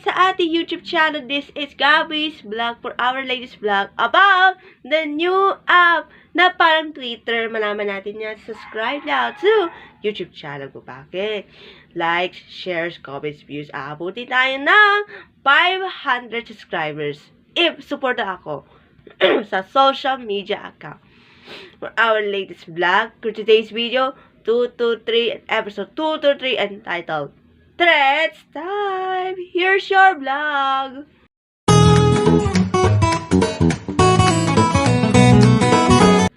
sa ating YouTube channel. This is Gabby's vlog for our latest vlog about the new app na parang Twitter. Malaman natin yan. Subscribe now to YouTube channel ko. Bakit? Like, shares, comments, views. Aabutin tayo ng 500 subscribers. If supporta ako sa social media account. For our latest vlog, for today's video, 223, episode 223, entitled Threads Time! Here's your vlog!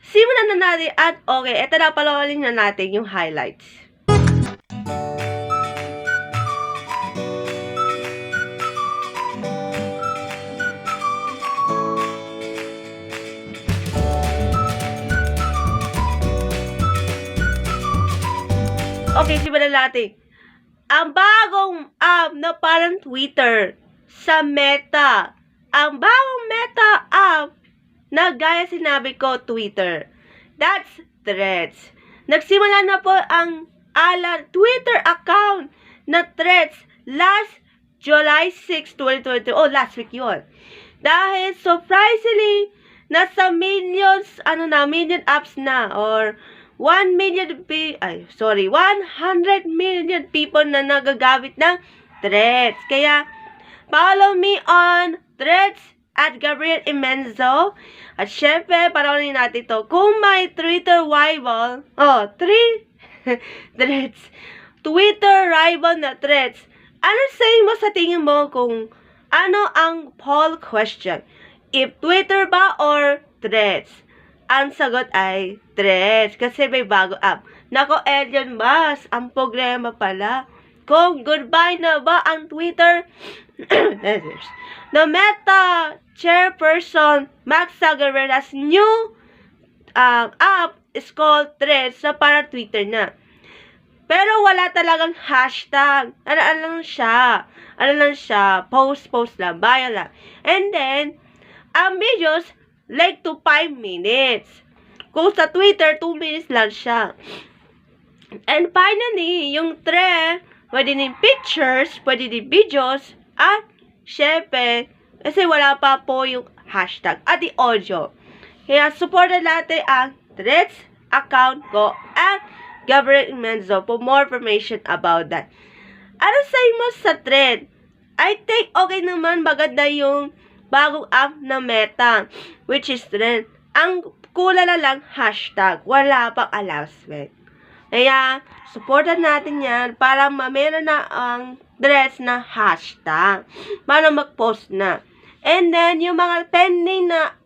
Simulan na natin at okay, eto na palawalin na natin yung highlights. Okay, simulan natin. Ang bagong app na parang Twitter sa Meta. Ang bagong Meta app na gaya sinabi ko, Twitter. That's Threads. Nagsimula na po ang Twitter account na Threads last July 6, 2022. Oh, last week yun. Dahil surprisingly, nasa millions, million apps na or 100 million people na nagagamit ng Threads. Kaya, follow me on Threads at Gabriel Imenzo. At syempre, panoorin natin to. Kung may Twitter rival, Threads. Twitter rival na Threads. Ano say mo sa tingin mo kung ano ang poll question? If Twitter ba or Threads? Ang sagot ay Threads kasi may bago app. Nako, Elon Musk, ang problema pala. Kung goodbye na ba ang Twitter? The Meta chairperson Mark Zuckerberg's new app is called Threads na para Twitter na. Pero wala talagang hashtag. Ano lang siya? Post lang, bio lang. And then, ang videos like to 5 minutes. Kung sa Twitter, 2 minutes lang siya. And finally, yung thread, pwede din pictures, pwede din videos, at syempre, kasi wala pa po yung hashtag at the audio. Kaya supportan natin ang Threads account ko at Gabriel Imenzo for more information about that. Ano say mo sa thread? I think okay naman, maganda yung bagong app na Meta, which is Threads. Ang kulang na lang hashtag, wala pang announcement. Kaya, supportan natin yan para meron na ang Threads na hashtag para mag-post na. And then, yung mga pending na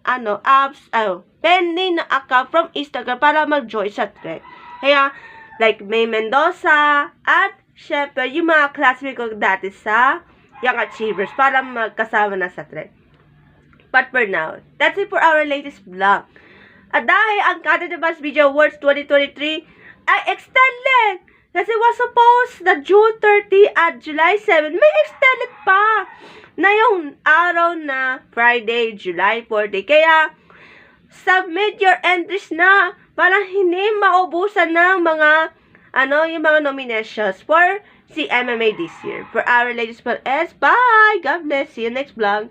pending na account from Instagram para mag-join sa Threads. Kaya, like May Mendoza at syempre yung mga classmates ko dati sa Young Achievers para magkasama na sa Threads. But for now, that's it for our latest vlog. At dahil ang Content Advance Video Awards 2023 ay extended. Kasi was supposed na June 30 at July 7. May extended pa na yung araw na Friday, July 40. Kaya, submit your entries na para hindi maubusan ng mga yung mga nominations for CMMA this year. For our latest vlog, bye! God bless. See you next vlog.